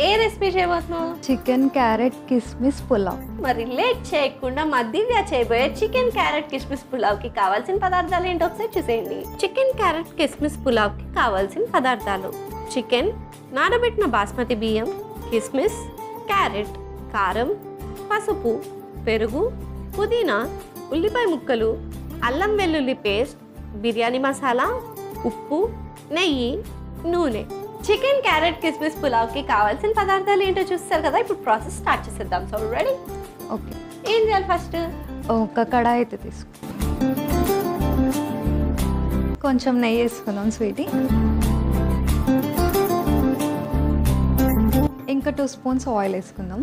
ఏ recipe చేయబోతున్నావు? Chicken carrot కిస్మిస్ పులావ్. మరి late చేయకుండా మా దివ్య చేయబోయే చికెన్ క్యారెట్ కిస్మిస్ పులావ్కి కావాల్సిన పదార్థాలు ఏంటో ఒకసారి చూసేయండి. చికెన్ క్యారెట్ కిస్మిస్ పులావ్కి కావాల్సిన పదార్థాలు: చికెన్, నానబెట్టిన బాస్మతి బియ్యం, కిస్మిస్, క్యారెట్, కారం, పసుపు, పెరుగు, పుదీనా, ఉల్లిపాయ ముక్కలు, అల్లం వెల్లుల్లి పేస్ట్, బిర్యానీ మసాలా, ఉప్పు, నెయ్యి, నూనె. చికెన్ క్యారెట్ కిస్మిస్ పులావ్కి కావాల్సిన పదార్థాలు ఏంటో చూస్తారు కదా. ఇప్పుడు ప్రాసెస్ స్టార్ట్ చేసేద్దాం. So ready? ఓకే. ఏం చేయాలి? ఫస్ట్ ఒక కడాయి అయితే తీసుకో, కొంచెం నెయ్యి వేసుకుందాం స్వీటీ. ఇంకా 2 స్పూన్స్ ఆయిల్ వేసుకుందాం.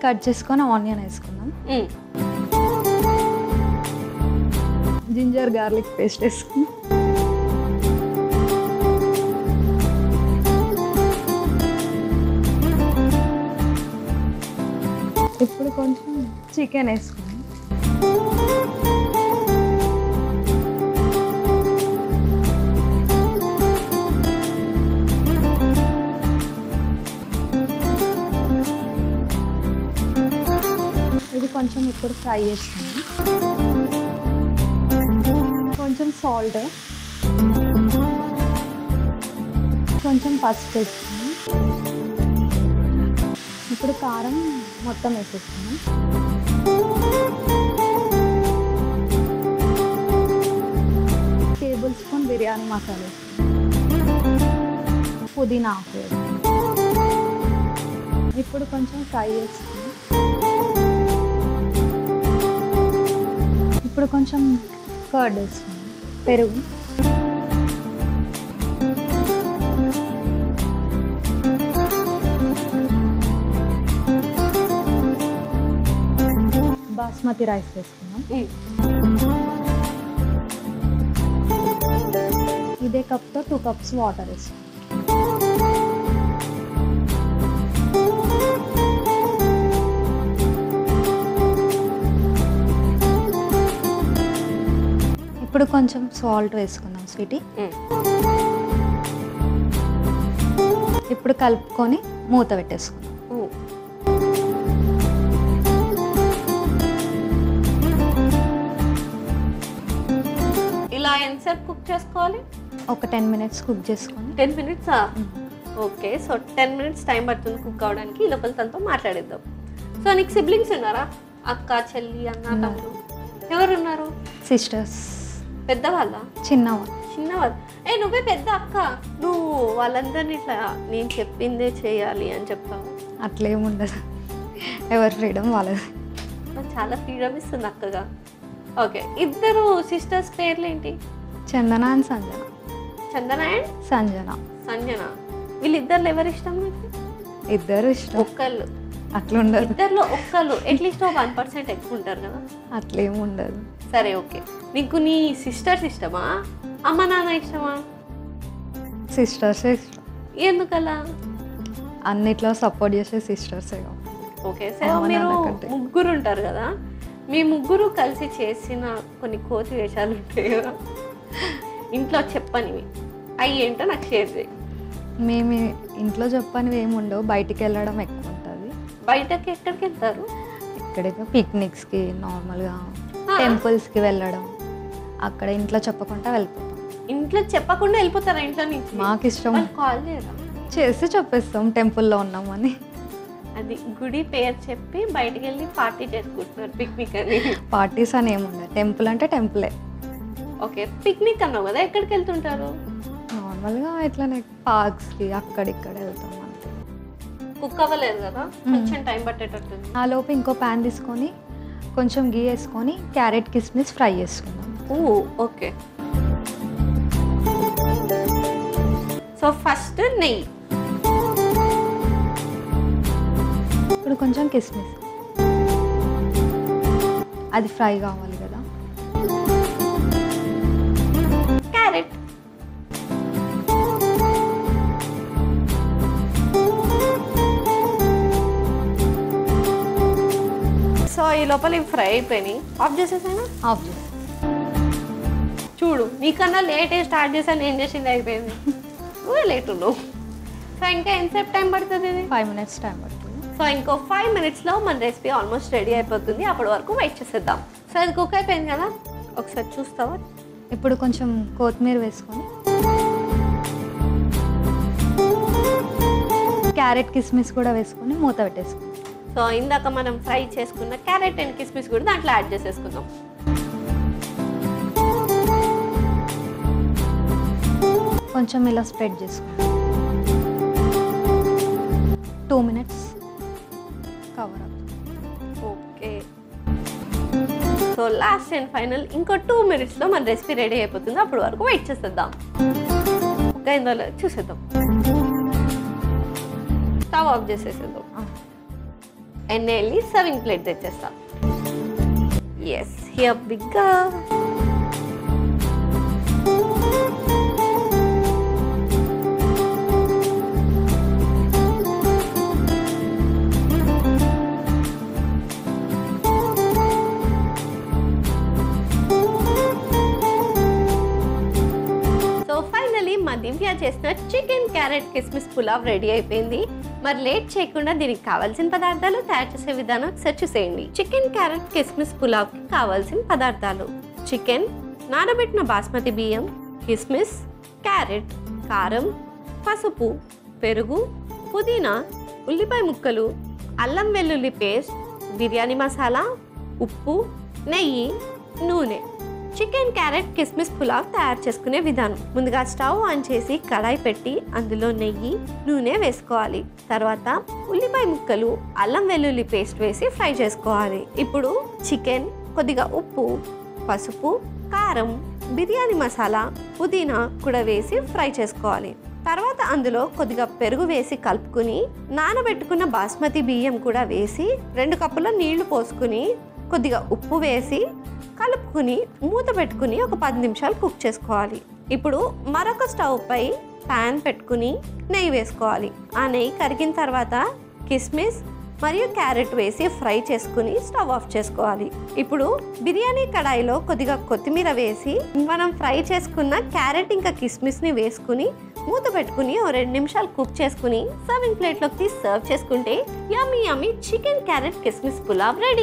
కట్ చేసుకొని ఆనియన్ వేసుకుందాం. జింజర్ గార్లిక్ పేస్ట్ వేసుకుందాం. ఇప్పుడు కొంచెం చికెన్ వేసుకుందాం. ఇది కొంచెం ఇప్పుడు ఫ్రై చేసుకుందాం. కొంచెం సాల్ట్, కొంచెం పసుపు వేసుకుందాం. ఇప్పుడు కారం మొత్తం వేసేస్తున్నాం. టేబుల్ స్పూన్ బిర్యానీ మసాలా, పుదీనా ఆకు. ఇప్పుడు కొంచెం ఫ్రై చేసుకున్నాం. ఇప్పుడు కొంచెం కర్డ్ వేసుకున్నాం, పెరుగు. బాస్మతి రైస్ వేసుకున్నాం. ఇదే కప్తో 2 కప్స్ వాటర్ వేసుకున్నాం. ఇప్పుడు కొంచెం సాల్ట్ వేసుకుందాం స్వీటీ. ఇప్పుడు కలుపుకొని మూత పెట్టేసుకుందాం. ఇలా ఎంతసేపు కుక్ చేసుకోవాలి? ఒక 10 మినిట్స్ కుక్ చేసుకొని. 10 మినిట్సా? ఓకే. సో 10 మినిట్స్ టైం పడుతుంది కుక్ అవడానికి. ఈ లోపల తనతో మాట్లాడేద్దాం. సో నీకు సిబ్లింగ్స్ ఉన్నారా? అక్క, చెల్లి, అన్న, తమ్ముడు ఎవరు ఉన్నారు? సిస్టర్స్. పెద్దవాళ్ళ? చిన్నవాళ్ళు. చిన్నవాళ్ళు. నువ్వే పెద్ద అక్క, నువ్వు వాళ్ళందరినీ ఇట్లా నేను చెప్పిందే చేయాలి అని చెప్తావు? అట్లేముండదు, ఎవరి ఫ్రీడమ్ వాళ్ళది. చాలా ఫ్రీడమ్ ఇస్తుంది అక్కగా. ఓకే. ఇద్దరు సిస్టర్స్ పేర్లు ఏంటి? చందన అండ్ సంజన. చందన అండ్ సంజన. సంజన. వీళ్ళిద్దరు ఎవరు ఇష్టం మీకు? ఇద్దరు ఇష్టం. ఒక్కళ్ళు అట్లుండదు. ఇద్దరులో ఒక్కళ్ళు అట్లీస్ట్ 1% ఎక్కువ ఉంటారు కదా. అట్లేముండదు. సరే, ఓకే. నీకు నీ సిస్టర్స్ ఇష్టమా, అమ్మ నాన్న ఇష్టమా? సిస్టర్సే ఇష్టం. ఎందుకలా? అన్నిట్లో సపోర్ట్ చేసే సిస్టర్సే. ఓకే. సో మీరు ముగ్గురు ఉంటారు కదా, మీ ముగ్గురు కలిసి చేసిన కొన్ని కోతి వేషాలు ఉంటాయి కదా ఇంట్లో, చెప్పనివి అవి ఏంటో నాకు షేర్ చేయి. మేము ఇంట్లో చెప్పనివి ఏమి ఉండవు, బయటికి వెళ్ళడం ఎక్కువ ఉంటుంది. బయటకి ఎక్కడికి వెళ్తారు? ఎక్కడికి? పిక్నిక్స్కి, నార్మల్గా టెంపుల్స్కి వెళ్ళడం. అక్కడ ఇంట్లో చెప్పకుండా వెళ్ళిపోతాం. ఇంట్లో చెప్పకుండా వెళ్ళిపోతారా ఇంట్లో నుంచి? మాకు ఇష్టం. కాల్ చేయరా? చేసి చెప్పేస్తాం టెంపుల్లో ఉన్నామని. అది గుడి పేరు చెప్పి బయటికి వెళ్ళి పార్టీ చేసుకుంటున్నారు, పిక్నిక్ అని. పార్టీస్ అని ఏముండదు, టెంపుల్ అంటే టెంపులే. ఓకే. పిక్నిక్ అన్నావు కదా, ఎక్కడికి వెళ్తుంటారు? నార్మల్గా ఇట్లానే పార్క్స్కి అక్కడిక్కడ వెళ్తాం అంతే. కుక్ అవ్వలేదు కదా, కొంచెం టైం పట్టేటట్టుంది. ఆ లోపు ఇంకో ప్యాన్ తీసుకొని కొంచెం గీ వేసుకొని క్యారెట్ కిస్మిస్ ఫ్రై చేసుకుందాం. ఓకే. సో ఫస్ట్ నెయ్యి, ఇప్పుడు కొంచెం కిస్మిస్, అది ఫ్రై కావాలి కదా. క్యారెట్, సో ఈ లోపల ఇవి ఫ్రై అయిపోయినాయి. ఆఫ్ చేసేసాను. ఆఫ్ చేసి చూడు, నీకన్నా లేట్ స్టార్ట్ చేశాను, ఏం చేసింది అయిపోయింది. ఎక్కువ లేట్ ఉన్నావు. సో ఇంకా ఎంతసేపు టైం పడుతుంది ఇది? 5 minutes టైం పడుతుంది. సో ఇంకో 5 minutesలో మన రెసిపీ ఆల్మోస్ట్ రెడీ అయిపోతుంది. అప్పటి వరకు వెయిట్ చేసేద్దాం. సో ఇది కుక్ అయిపోయింది కదా, ఒకసారి చూస్తావా? ఇప్పుడు కొంచెం కొత్తిమీర వేసుకొని క్యారెట్ కిస్మిస్ కూడా వేసుకొని మూత పెట్టేసుకుందాం. సో ఇందాక మనం ఫ్రై చేసుకున్న క్యారెట్ అండ్ కిస్మిస్ కూడా దాంట్లో యాడ్ చేసేసుకుందాం. కొంచెం ఇలా స్ప్రెడ్ చేసుకుందాం. 2 minutes కవర్ అవుతుంది. Okay, so last and final ఇంకో 2 minutesలో మన రెసిపీ రెడీ అయిపోతుంది. అప్పటి వరకు వెయిట్ చేసేద్దాం. ఇంకా ఇందులో చూసేద్దాం. స్టవ్ ఆఫ్ చేసేసేద్దాం అండ్ వెళ్ళి సర్వింగ్ ప్లేట్ తెచ్చేస్తాం. ఎస్, హియర్ బిగ్గా. మా దివ్య చేసిన చికెన్ క్యారెట్ కిస్మిస్ పులావ్ రెడీ అయిపోయింది. మరి లేట్ చేయకుండా దీనికి కావాల్సిన పదార్థాలు, తయారు చేసే విధానం ఒకసారి చూసేయండి. చికెన్ క్యారెట్ కిస్మిస్ పులావ్కి కావాల్సిన పదార్థాలు: చికెన్, నానబెట్టిన బాస్మతి బియ్యం, కిస్మిస్, క్యారెట్, కారం, పసుపు, పెరుగు, పుదీనా, ఉల్లిపాయ ముక్కలు, అల్లం వెల్లుల్లి పేస్ట్, బిర్యానీ మసాలా, ఉప్పు, నెయ్యి, నూనె. చికెన్ క్యారెట్ కిస్మిస్ పులావ్ తయారు చేసుకునే విధానం: ముందుగా స్టవ్ ఆన్ చేసి కడాయి పెట్టి అందులో నెయ్యి, నూనె వేసుకోవాలి. తర్వాత ఉల్లిపాయ ముక్కలు, అల్లం వెల్లుల్లి పేస్ట్ వేసి ఫ్రై చేసుకోవాలి. ఇప్పుడు చికెన్, కొద్దిగా ఉప్పు, పసుపు, కారం, బిర్యానీ మసాలా, పుదీనా కూడా వేసి ఫ్రై చేసుకోవాలి. తర్వాత అందులో కొద్దిగా పెరుగు వేసి కలుపుకుని నానబెట్టుకున్న బాస్మతి బియ్యం కూడా వేసి 2 కప్పుల నీళ్లు పోసుకుని కొద్దిగా ఉప్పు వేసి కలుపుకుని మూత పెట్టుకుని ఒక 10 నిమిషాలు కుక్ చేసుకోవాలి. ఇప్పుడు మరొక స్టవ్ పై ప్యాన్ పెట్టుకుని నెయ్యి వేసుకోవాలి. ఆ నెయ్యి కరిగిన తర్వాత కిస్మిస్ మరియు క్యారెట్ వేసి ఫ్రై చేసుకుని స్టవ్ ఆఫ్ చేసుకోవాలి. ఇప్పుడు బిర్యానీ కడాయిలో కొద్దిగా కొత్తిమీర వేసి మనం ఫ్రై చేసుకున్న క్యారెట్ ఇంకా కిస్మిస్ని వేసుకుని మూత పెట్టుకుని 2 నిమిషాలు కుక్ చేసుకుని సర్వింగ్ ప్లేట్లోకి తీసి సర్వ్ చేసుకుంటే యమ్మీ యమ్మీ చికెన్ క్యారెట్ కిస్మిస్ పులావ్ రెడీ.